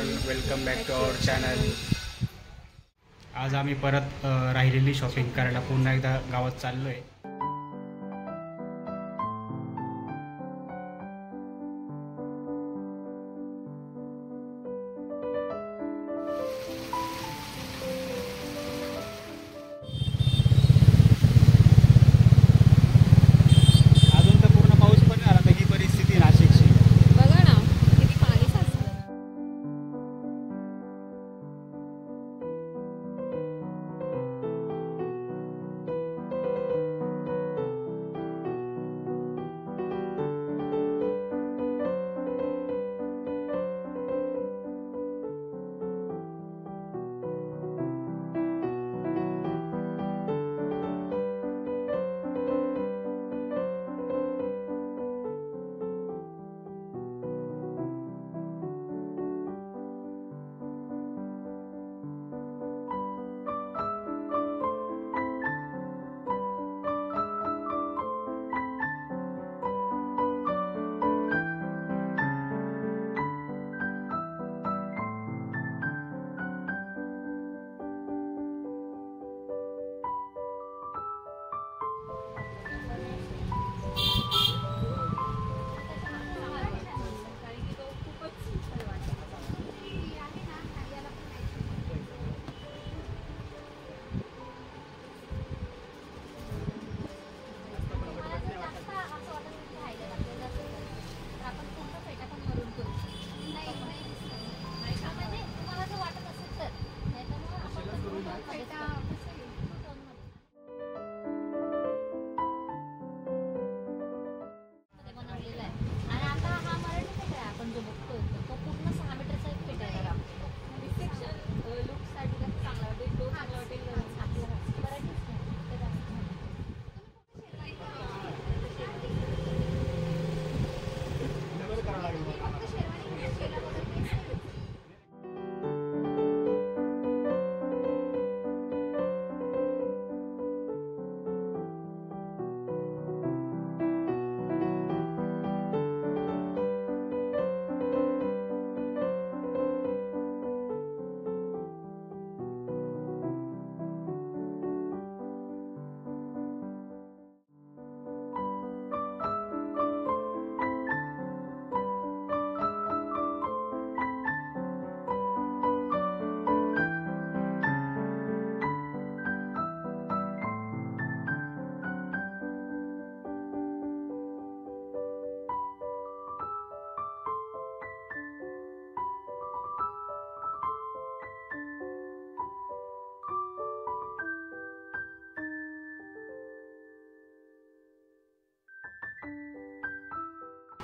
Everyone, welcome back to our channel. आज आम्ही परत राहिलेली शॉपिंग करायला पुन्हा एकदा गावात चाललोय।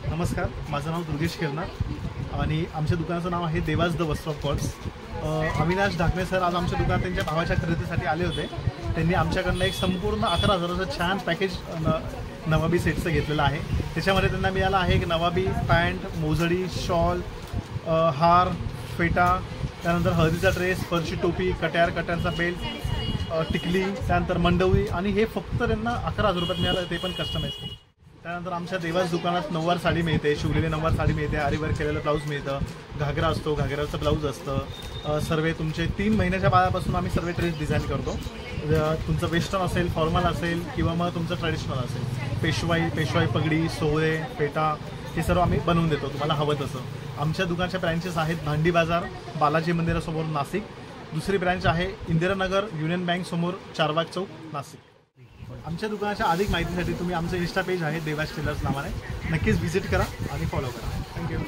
नमस्कार, माझं नाव दुर्गेश किरणार आणि आमच्या दुकानाचं नाव आहे देवास द वस्त्र of gods. Avinash Dhakne sir आज आमच्या दुकानात त्यांच्या भावाच्या खरेदीसाठी आले होते। त्यांनी आमच्याकडनं एक संपूर्ण 11,000चं छान पॅकेज नवाबी सेटचं घेतलेलं आहे। त्याच्यामध्ये त्यांना मिळालं आहे एक नवाबी पॅन्ट, मोजडी, शॉल, हार, फेटा, त्यानंतर हळदीचा ड्रेस, फरशी टोपी, कट्यारचा बेल्ट, टिकली, त्यानंतर मंडवळी आणि हे फक्त त्यांना 11,000 रुपयात मिळालं, ते पण कस्टमाइज। त्यानंतर आमच्या देवास दुकानात नऊवार साडी मिळते, शिवलेली नऊवार साडी मिळते, आरीवर्क केलेलं ब्लाऊज मिळतं, घागरा असतो, घागऱ्याचं ब्लाऊज असतं। सर्व तुमचे 3 महिन्याच्या बाळापासून आम्ही सर्व ड्रेस डिझाईन करतो। तुमचं वेस्टर्न असेल, फॉर्मल असेल किंवा मग तुमचं ट्रॅडिशनल असेल, पेशवाई पगडी, सोहळे, पेटा हे सर्व आम्ही बनवून देतो तुम्हाला हवं तसं। आमच्या दुकानच्या ब्रँचेस आहेत भांडी बाजार, बालाजी मंदिरासमोर नाशिक। दुसरी ब्रँच आहे इंदिरानगर युनियन बँक समोर, चारबाग चौक, नाशिक। आमच्या दुकानाच्या अधिक माहितीसाठी तुम्ही आमचं इंस्टा पेज आहे देवास टेलर्स नावाने, नक्कीच व्हिजिट करा आणि फॉलो करा। थँक्यू।